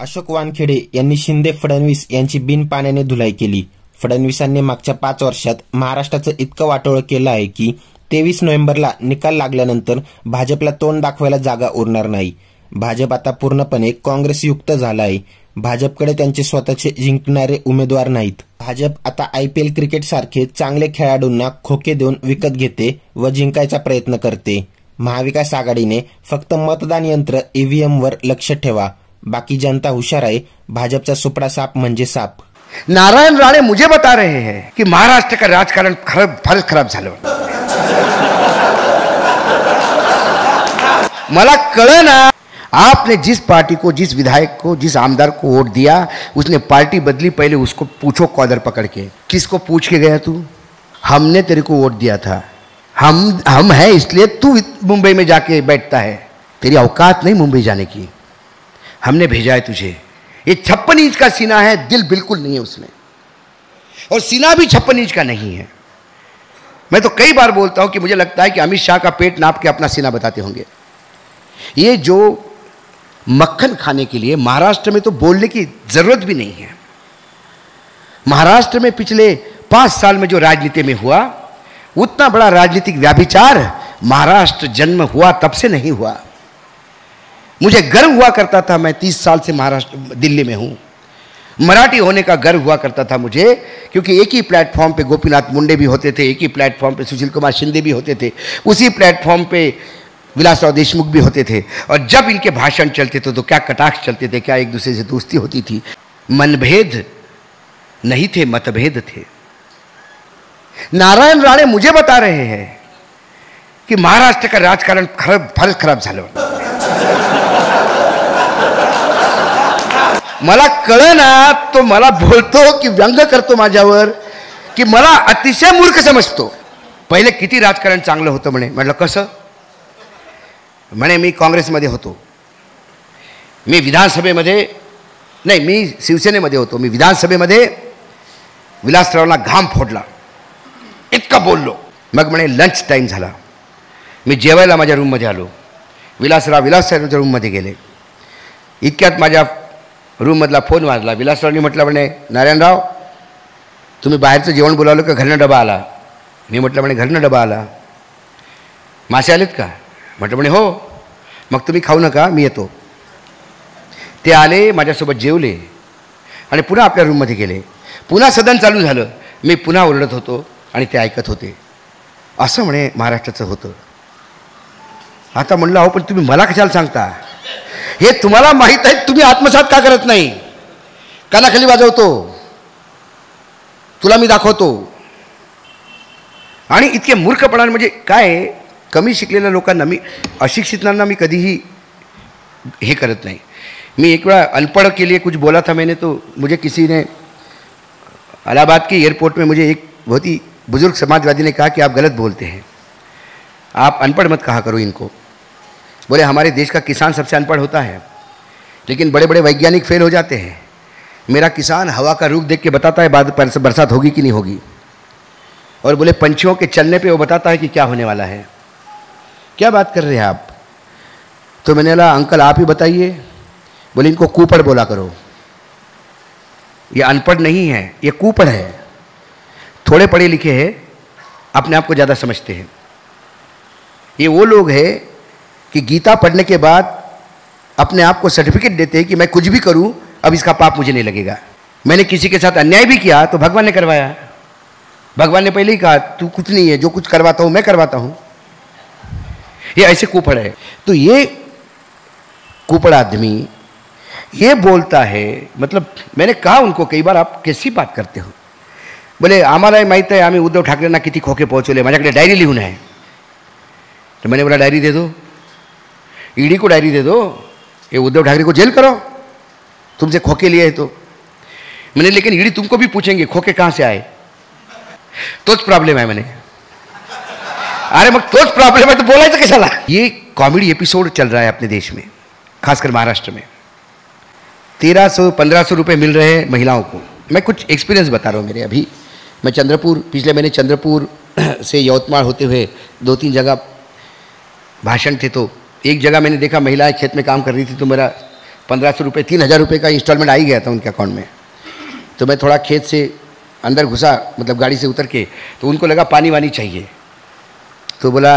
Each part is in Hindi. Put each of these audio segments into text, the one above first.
अशोक वानखेडे यांनी शिंदे फडणवीस यांची बिनपाण्याने धुलाई केली। फडणवीसांनी मागच्या 5 वर्षात महाराष्ट्राचं इतकं वाटोळं केलं आहे की 23 नोव्हेंबरला निकाल लागल्यानंतर भाजपला तोंड दाखवायला जागा उरणार नाही। भाजप आता पूर्णपणे काँग्रेसयुक्त झाला आहे। भाजपकडे त्यांचे स्वतःचे जिंकणारे उमेदवार नाहीत। भाजप आता IPL क्रिकेट सारखे चांगले खेळाडूंना खोके देऊन विकत घेते व जिंकायचा प्रयत्न करते। महाविकास आघाडीने फक्त मतदान यंत्र EVM वर लक्ष ठेवा, बाकी जनता हुशार आहे। भाजपचा सुपडा साप म्हणजे साप। नारायण राणे मुझे बता रहे हैं कि महाराष्ट्र का राजकारण फारच खराब झालं। मला कळना, आपने जिस पार्टी को, जिस विधायक को, जिस आमदार को वोट दिया उसने पार्टी बदली। पहले उसको पूछो कॉलर पकड़ के, किसको पूछ के गया तू? हमने तेरे को वोट दिया था, हम हैं इसलिए तू मुंबई में जाके बैठता है। तेरी औकात नहीं मुंबई जाने की, हमने भेजा है तुझे। ये 56 इंच का सीना है, दिल बिल्कुल नहीं है उसमें, और सीना भी 56 इंच का नहीं है। मैं तो कई बार बोलता हूं कि मुझे लगता है कि अमित शाह का पेट नाप के अपना सीना बताते होंगे। ये जो मक्खन खाने के लिए महाराष्ट्र में तो बोलने की जरूरत भी नहीं है। महाराष्ट्र में पिछले 5 साल में जो राजनीति में हुआ, उतना बड़ा राजनीतिक व्याभिचार महाराष्ट्र जन्म हुआ तब से नहीं हुआ। मुझे गर्व हुआ करता था, मैं 30 साल से महाराष्ट्र दिल्ली में हूँ, मराठी होने का गर्व हुआ करता था मुझे, क्योंकि एक ही प्लेटफॉर्म पे गोपीनाथ मुंडे भी होते थे, एक ही प्लेटफॉर्म पे सुशील कुमार शिंदे भी होते थे, उसी प्लेटफॉर्म पे विलासराव देशमुख भी होते थे। और जब इनके भाषण चलते थे तो क्या कटाक्ष चलते थे, क्या एक दूसरे से दोस्ती होती थी। मनभेद नहीं थे, मतभेद थे। नारायण राणे मुझे बता रहे हैं कि महाराष्ट्र का राजकारण फारच खराब झालं। मला कळना, तो मला बोलतो की व्यंग करतो माझ्यावर, की मला अतिशय मूर्ख समजतो। पहिले किती राजकारण चांगलं होतं म्हणे। म्हटलं कसं? म्हणे मी काँग्रेसमध्ये होतो, मी विधानसभेमध्ये नाही, मी शिवसेनेमध्ये होतो, मी विधानसभेमध्ये विलासरावला घाम फोडला, इतकं बोललो। मग म्हणे लंच टाईम झाला, मी जेवायला माझ्या रूममध्ये आलो, विलासरावच्या रूममध्ये गेले। इतक्यात माझ्या रूममधला फोन वाजला। विलासरावनी म्हटलं, म्हणे नारायणराव तुम्ही बाहेरचं जेवण बोलावलं का घरनं डबा आला? मी म्हटलं, म्हणे घरनं डबा आला। मासे आलेत का? म्हटलं, म्हणे हो। मग तुम्ही खाऊ नका, मी येतो। ते आले, माझ्यासोबत जेवले आणि पुन्हा आपल्या रूममध्ये गेले। पुन्हा सदन चालू झालं, मी पुन्हा ओरडत होतो आणि ते ऐकत होते। असं म्हणे महाराष्ट्राचं होतं। आता म्हणलं, अहो पण तुम्ही मला कशाला सांगता? हे तुम्हाला माहीत आहे, तुम्ही आत्मसात का करत नाही? कानाखाली वाजवतो, तुला मी दाखवतो। आणि इतके मूर्खपणा म्हणजे काय, कमी शिकलेल्या लोकांना, मी अशिक्षितांना मी कधीही हे करत नाही। मी एक वेळा अनपढ़ के लिए कुछ बोला था मैंने, तो मुझे किसी ने इलाहाबाद के एयरपोर्ट में मुझे एक बहुत ही बुजुर्ग समाजवादी ने कहा कि आप गलत बोलते हैं, आप अनपढ़ मत कहा करो इनको। बोले हमारे देश का किसान सबसे अनपढ़ होता है, लेकिन बड़े बड़े वैज्ञानिक फेल हो जाते हैं। मेरा किसान हवा का रुख देख के बताता है बरसात होगी कि नहीं होगी, और बोले पंछियों के चलने पे वो बताता है कि क्या होने वाला है। क्या बात कर रहे हैं आप? तो मैंने बोला, अंकल आप ही बताइए। बोले इनको कुपड़ बोला करो, ये अनपढ़ नहीं है, ये कुपड़ है। थोड़े पढ़े लिखे हैं, अपने आप को ज़्यादा समझते हैं। ये वो लोग हैं कि गीता पढ़ने के बाद अपने आप को सर्टिफिकेट देते हैं कि मैं कुछ भी करूं, अब इसका पाप मुझे नहीं लगेगा। मैंने किसी के साथ अन्याय भी किया तो भगवान ने करवाया। भगवान ने पहले ही कहा तू कुछ नहीं है, जो कुछ करवाता हूं मैं करवाता हूं। ये ऐसे कुपड़ है। तो ये कुपड़ आदमी ये बोलता है, मतलब मैंने कहा उनको कई बार, आप कैसी बात करते हो? बोले आम्हालाही माहीत आहे आम्ही उद्धव ठाकरेंना किती खोके पोहोचवले, माझ्याकडे डायरी लिहून आहे। तो मैंने बोला डायरी दे दो, ईडी को डायरी दे दो, ये उद्धव ठाकरे को जेल करो, तुमसे खोके लिए है तो। मैंने लेकिन ईडी तुमको भी पूछेंगे खोके कहाँ से आए, तोच प्रॉब्लेम है। मैंने अरे मग तोच प्रॉब्लेम है तो बोलायचं कशाला? ये कॉमेडी एपिसोड चल रहा है अपने देश में, खासकर महाराष्ट्र में। 1300-1500 रुपये मिल रहे हैं महिलाओं को। मैं कुछ एक्सपीरियंस बता रहा हूँ मेरे। अभी मैं पिछले महीने चंद्रपुर से यवतमाल होते हुए 2-3 जगह भाषण थे, तो एक जगह मैंने देखा महिलाएं खेत में काम कर रही थी, तो मेरा 1500 रुपये 3000 रुपये का इंस्टॉलमेंट आ ही गया था उनके अकाउंट में। तो मैं थोड़ा खेत से अंदर घुसा, मतलब गाड़ी से उतर के, तो उनको लगा पानी वानी चाहिए। तो बोला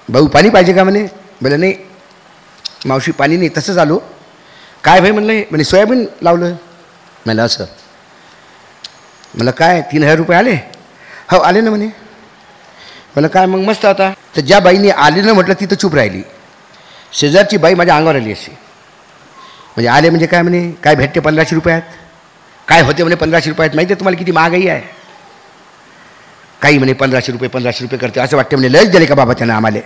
भाऊ पाणी पाहिजे का म्हणे? बोला नाही मावशी पाणी नाही, तसंच आलो. काय भाई म्हणलं? म्हणे सोयाबीन लावलं. म्हणलं असं. म्हणलं काय 3000 रुपये आले? हो आले ना म्हणे. म्हणलं काय मग मस्त आता. तर ज्या बाईने आले ना म्हटलं तिथं चूप राहिली. शेजारची बाई माझ्या अंगावर आली अशी. म्हणजे आले म्हणजे काय म्हणे, काय भेटते 1500 रुपयात? काय होते म्हणे 1500 रुपयात? माहिती आहे तुम्हाला किती महागाई आहे? काही म्हणे 1500 रुपये करते. असं वाटते म्हणे लयच दिले का बाबा त्यानं आम्हाला.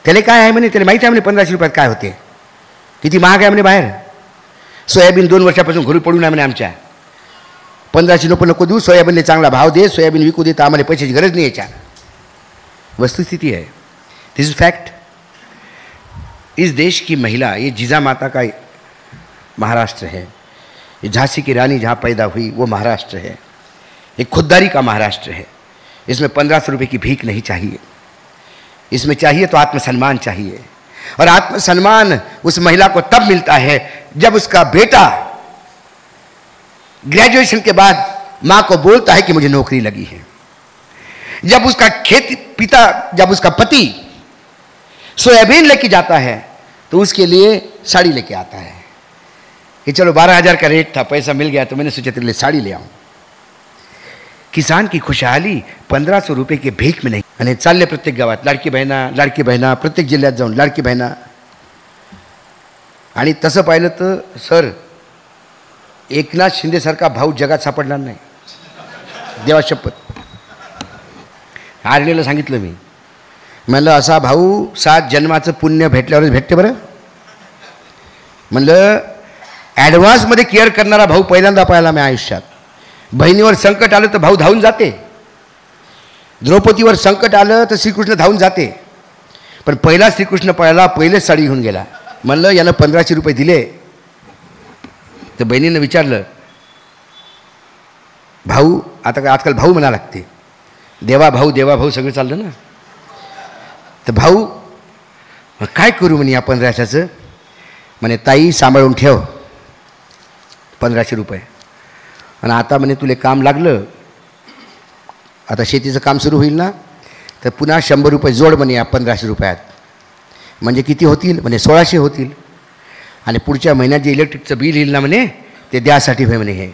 त्याला काय आहे म्हणे, त्याला माहिती आहे म्हणे 1500 रुपयात काय होते, किती महाग आहे म्हणे बाहेर. सोयाबीन 2 वर्षापासून घरी पडून आहे म्हणे आमच्या. 1500 नको देऊ, सोयाबीनला चांगला भाव दे, सोयाबीन विकू दे, तर आम्हाला पैशाची गरज नहीं याच्या. वस्तुस्थिति है, दिस इज फैक्ट. इस देश की महिला, ये जीजा माता का महाराष्ट्र है, ये झांसी की रानी जहाँ पैदा हुई वो महाराष्ट्र है, ये खुददारी का महाराष्ट्र है. इसमें 1500 रुपये की भीख नहीं चाहिए. इसमें चाहिए तो आत्मसम्मान चाहिए. और आत्मसम्मान उस महिला को तब मिलता है जब उसका बेटा ग्रेजुएशन के बाद माँ को बोलता है कि मुझे नौकरी लगी है. जब उसका जब उसका पति सोयाबीन लेके जाता है तो उसके लिए साड़ी लेके आता है कि चलो 12,000 का रेट था, पैसा मिल गया तो मैंने सोचा तेरे लिए साड़ी ले आऊं. किसान की खुशहाली 1500 रुपये की भीख में नहीं. आणि चालले प्रत्येक गावात लाडकी बहिणा, प्रत्येक जिल्ह्यात जाऊन लाडकी बहिणा. आणि तसं पाहिलं तर सर एकनाथ शिंदेसारखा भाऊ जगात सापडणार नाही, देवा शपथ. आरडीला सांगितलं मी, म्हणलं असा भाऊ 7 जन्माचं पुण्य भेटल्यावरच भेटते बरं. म्हणलं ॲडव्हान्समध्ये केअर करणारा भाऊ पहिल्यांदा पाहिला मी आयुष्यात. बहिणीवर संकट आलं तर भाऊ धावून जाते, द्रौपदीवर संकट आलं तर श्रीकृष्ण धावून जाते, पण पहिला श्रीकृष्ण पाहिला, पहिलेच साडी घेऊन गेला. म्हणलं यानं 1500 रुपये दिले. तर बहिणीनं विचारलं भाऊ, आता आजकाल भाऊ म्हणा लागते, देवा भाऊ सगळं चाललं ना. तर भाऊ काय करू म्हणे या 1500चं? म्हणे ताई सांभाळून ठेव 1500 रुपये. आणि आता म्हणे तुले काम लागलं, आता शेतीचं काम सुरू होईल ना, तर पुन्हा 100 रुपये जोड म्हणे या 1500 रुपयात. म्हणजे किती होतील? म्हणे 1600 होतील. आणि पुढच्या महिन्यात जे इलेक्ट्रिकचं बिल येईल ना म्हणे ते द्यासाठी म्हणे. हे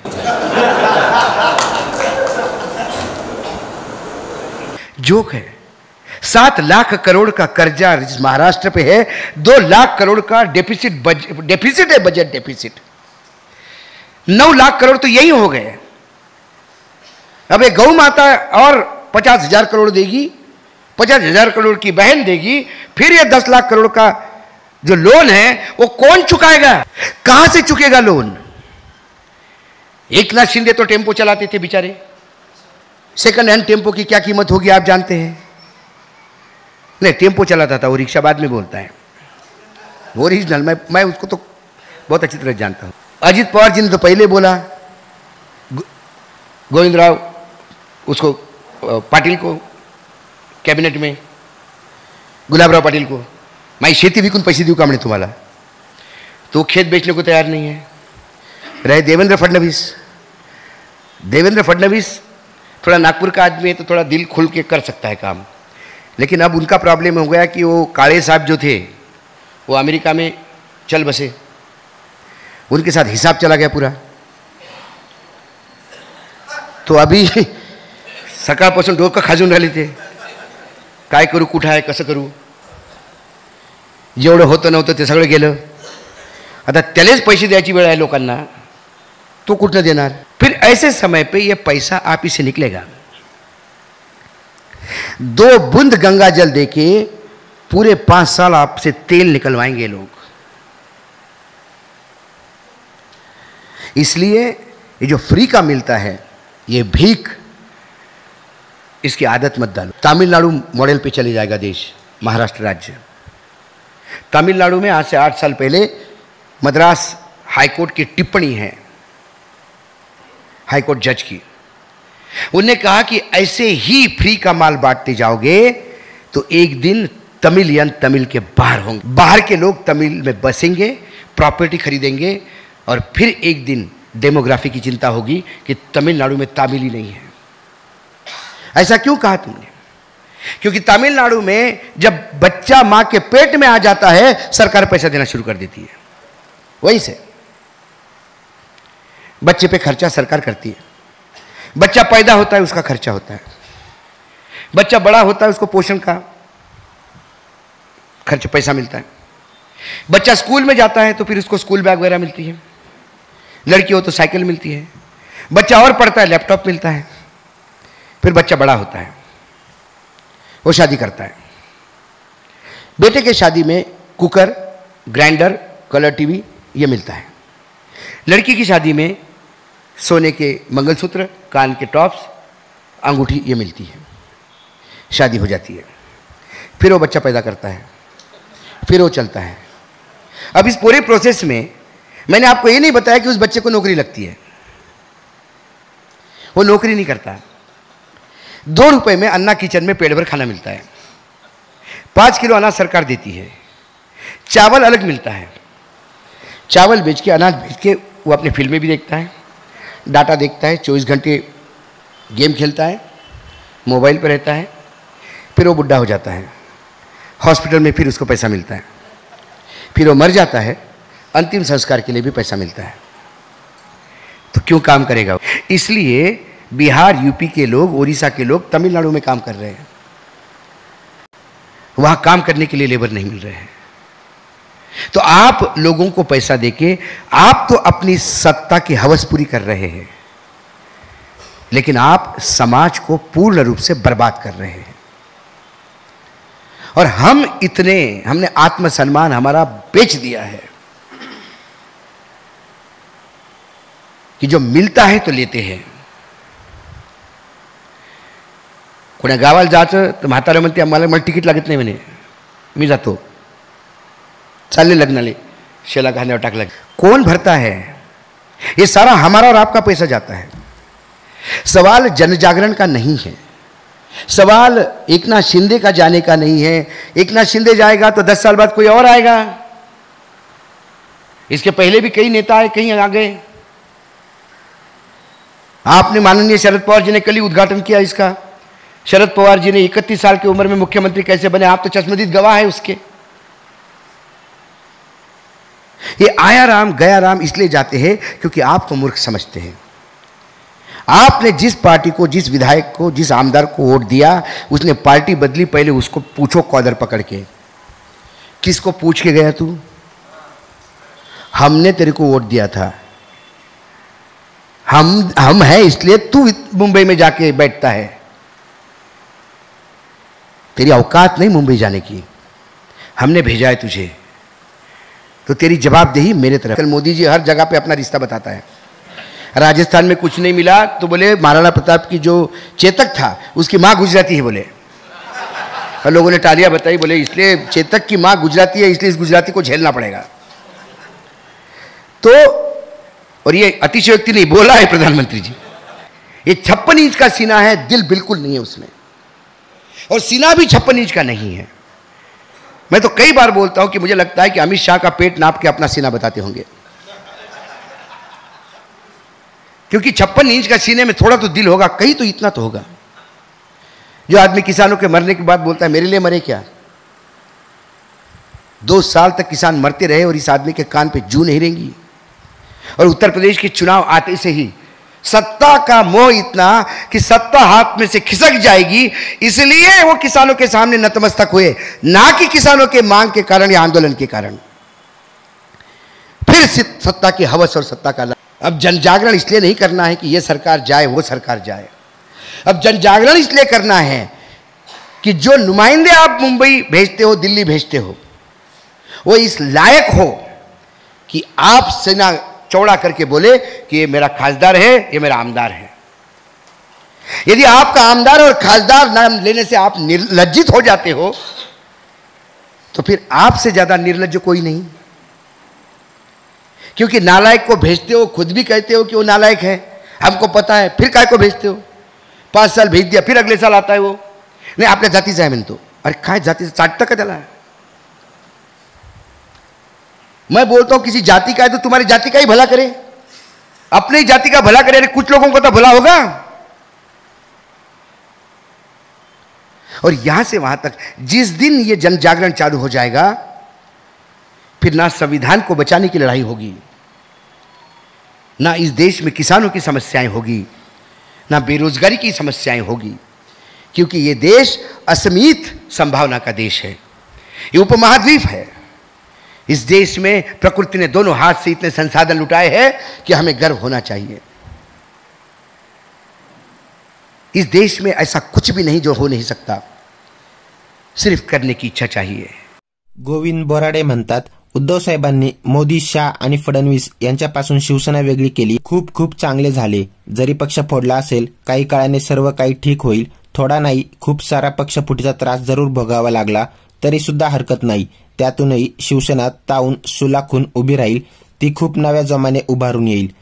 जोक है. 7 लाख करोड़ का कर्जा इस महाराष्ट्र पे है. 2 लाख करोड़ का डेफिसिट है, बजट डेफिसिट. 9 लाख करोड़ तो यही हो गए. अब ये गौ माता और 50,000 करोड़ देगी, 50,000 करोड़ की बहन देगी, फिर ये 10 लाख करोड़ का जो लोन है वो कौन चुकाएगा? कहां से चुकेगा लोन? एकनाथ शिंदे तो टेम्पो चलाते थे बेचारे. सेकंड हैंड टेम्पो की क्या कीमत होगी आप जानते हैं? नहीं, टेम्पो चलाता था वो, रिक्शा बाद में बोलता है. ओरिजिनल मैं उसको तो बहुत अच्छी तरह जानता हूं. अजित पवार जी ने तो पहले बोला, गोविंदराव उसको पाटिल को कैबिनेट में, गुलाबराव पाटिल को, मैं शेती विकून पैसे देऊ का म्हणे तुम्हाला? तो खेत बेचने को तैयार नहीं है. रहे देवेंद्र फडणवीस थोड़ा नागपुर का आदमी है तो थोड़ा दिल खुल के कर सकता है काम. लेकिन अब उनका प्रॉब्लम हो गया कि वो काळे साहब जो थे वो अमेरिका में चल बसे, उनके साथ हिसाब चला गया पूरा. तो अभी सकाळपासून डोकं खाजून राहिले ते, काय करू, कुठं आहे, कसं करू. जेवढं होतं नव्हतं ते सगळं गेलं. आता त्यालाच पैसे द्यायची वेळ आहे लोकांना, तो कुठनं देणार? फिर ऐसे समय पे ये पैसा आप ही से निकलेगा. 2 बूंद गंगा जल देके पूरे 5 साल आपसे तेल निकलवाएंगे लोग. इसलिए ये जो फ्री का मिलता है, ये भीख, इसकी आदत मत डालो. तमिलनाडु मॉडल पे चले जाएगा देश, महाराष्ट्र राज्य. तमिलनाडु में आज से 8 साल पहले मद्रास हाईकोर्ट की टिप्पणी है, हाईकोर्ट जज की. उन्होंने कहा कि ऐसे ही फ्री का माल बांटते जाओगे तो एक दिन तमिलियन तमिल के बाहर होंगे, बाहर के लोग तमिल में बसेंगे, प्रॉपर्टी खरीदेंगे और फिर एक दिन डेमोग्राफी की चिंता होगी कि तमिलनाडु में तामिल ही नहीं है। ऐसा क्यों कहा तुमने? क्योंकि तमिलनाडु में जब बच्चा मां के पेट में आ जाता है, सरकार पैसा देना शुरू कर देती है। वहीं से बच्चे पे खर्चा सरकार करती है। बच्चा पैदा होता है, उसका खर्चा होता है। बच्चा बड़ा होता है, उसको पोषण का खर्च पैसा मिलता है। बच्चा स्कूल में जाता है तो फिर उसको स्कूल बैग वगैरह मिलती है। लड़की हो तो साइकिल मिलती है। बच्चा और पढ़ता है, लैपटॉप मिलता है। फिर बच्चा बड़ा होता है, वो शादी करता है। बेटे के शादी में कुकर, ग्राइंडर, कलर टीवी ये मिलता है। लड़की की शादी में सोने के मंगलसूत्र, कान के टॉप्स, अंगूठी ये मिलती है। शादी हो जाती है। फिर वो बच्चा पैदा करता है, फिर वो चलता है। अब इस पूरे प्रोसेस में मैंने आपको ये नहीं बताया कि उस बच्चे को नौकरी लगती है। वो नौकरी नहीं करता। 2 रुपए में अन्ना किचन में पेट भर खाना मिलता है। 5 किलो अनाज सरकार देती है। चावल अलग मिलता है। चावल बेच के, अनाज बेच के वो अपनी फिल्में भी देखता है, डाटा देखता है, 24 घंटे गेम खेलता है, मोबाइल पर रहता है। फिर वो बुढ़ा हो जाता है। हॉस्पिटल में फिर उसको पैसा मिलता है। फिर वो मर जाता है, अंतिम संस्कार के लिए भी पैसा मिलता है। तो क्यों काम करेगा? इसलिए बिहार, यूपी के लोग, उड़ीसा के लोग तमिलनाडु में काम कर रहे हैं। वहां काम करने के लिए लेबर नहीं मिल रहे हैं। तो आप लोगों को पैसा देके आप तो अपनी सत्ता की हवस पूरी कर रहे हैं, लेकिन आप समाज को पूर्ण रूप से बर्बाद कर रहे हैं। और हमने आत्मसम्मान हमारा बेच दिया है कि जो मिलता है तो लेते हैं। कोण्या गावाला जायचं तर म्हातारा म्हणते मला तिकीट लागत नाही म्हणे, मी जातो, चालले लग्नाले, शेला घाण्यावर टाकला। कौन भरता है? ये सारा हमारा और आपका पैसा जाता है। सवाल जनजागरण का नहीं है। सवाल एकनाथ शिंदे का जाने का नहीं है। एकनाथ शिंदे जाएगा तो 10 साल बाद कोई और आएगा। इसके पहले भी कई नेता आए, कहीं आ गए। आपने माननीय शरद पवार जी ने कल ही उद्घाटन किया इसका। शरद पवार जी ने 31 साल की उम्र में मुख्यमंत्री कैसे बने, आप तो चश्मदीद गवाह है उसके। ये आया राम गया राम इसलिए जाते हैं क्योंकि आपको मूर्ख समझते हैं। आपने जिस पार्टी को, जिस विधायक को, जिस आमदार को वोट दिया, उसने पार्टी बदली, पहले उसको पूछो कॉलर पकड़ के, किसको पूछ के गया तू? हमने तेरे को वोट दिया था, हम हैं इसलिए तू मुंबई में जाके बैठता है। तेरी औकात नहीं मुंबई जाने की, हमने भेजा है तुझे, तो तेरी जवाबदेही मेरे तरफ। कल मोदी जी हर जगह पे अपना रिश्ता बताता है। राजस्थान में कुछ नहीं मिला तो बोले महाराणा प्रताप की जो चेतक था उसकी माँ गुजराती है बोले, और लोगों ने तालियां बताई, बोले इसलिए चेतक की माँ गुजराती है इसलिए इस गुजराती को झेलना पड़ेगा। तो और ये अतिशयोक्ति नहीं बोला है प्रधानमंत्री जी। ये 56 इंच का सीना है, दिल बिल्कुल नहीं है उसमें, और सीना भी 56 इंच का नहीं है। मैं तो कई बार बोलता हूं कि मुझे लगता है कि अमित शाह का पेट नाप के अपना सीना बताते होंगे, क्योंकि 56 इंच का सीने में थोड़ा तो दिल होगा, कहीं तो इतना तो होगा। जो आदमी किसानों के मरने के बाद बोलता है मेरे लिए मरे क्या? 2 साल तक किसान मरते रहे और इस आदमी के कान पे जू नहीं रहेंगी। और उत्तर प्रदेश के चुनाव आते से ही सत्ता का मोह इतना कि सत्ता हाथ में से खिसक जाएगी, इसलिए वो किसानों के सामने नतमस्तक हुए, ना कि किसानों के मांग के कारण या आंदोलन के कारण। फिर सत्ता की हवस और सत्ता का अब जन जागरण इसलिए नहीं करना है कि ये सरकार जाए वो सरकार जाए। अब जन जागरण इसलिए करना है कि जो नुमाइंदे आप मुंबई भेजते हो, दिल्ली भेजते हो, वो इस लायक हो कि आप सीना चौड़ा करके बोले कि ये मेरा खासदार है, ये मेरा आमदार है। यदि आपका आमदार और खासदार नाम लेने से आप निर्लज्जित हो जाते हो तो फिर आपसे ज्यादा निर्लज्ज कोई नहीं। क्योंकि नालायक को भेजते हो, खुद भी कहते हो कि वो नालायक है, हमको पता है, फिर काय को भेजते हो? 5 साल भेज दिया, फिर अगले साल आता है वो, नाही आपल्या जातीचा आहे म्हणतो। अरे काय जातीचं चाटतं का त्याला? मैं बोलता हूं किसी जाति का है तो तुम्हारी जाति का ही भला करे, अपनी जाति का भला करे, कुछ लोगों को तो भला होगा। और यहां से वहां तक जिस दिन ये जन जागरण चालू हो जाएगा, फिर ना संविधान को बचाने की लड़ाई होगी, ना इस देश में किसानों की समस्याएं होगी, ना बेरोजगारी की समस्याएं होगी, क्योंकि ये देश असीमित संभावना का देश है। ये उपमहाद्वीप है। इस देश में प्रकृति ने दोनों हाथ से इतने संसाधन लुटाए हैं कि हमें गर्व होना चाहिए। इस देश में ऐसा कुछ भी नहीं जो हो नहीं सकता, सिर्फ करने की इच्छा चाहिए। गोविंद बोराडे म्हणतात, उद्धव साहेबांनी मोदी, शाह आणि फडणवीस यांच्यापासून शिवसेना वेगळी केली, खूप खूप चांगले झाले। जरी पक्ष फोडला असेल, काही काळाने सर्व काही ठीक होईल, थोडा नाही खूप सारा पक्षफुटीचा त्रास जरूर भोगावा लागला तरी सुद्धा हरकत नाही, त्यातूनही शिवसेना तावून सुलाखून उभी राहील, ती खूप नव्या जोमाने उभारून येईल।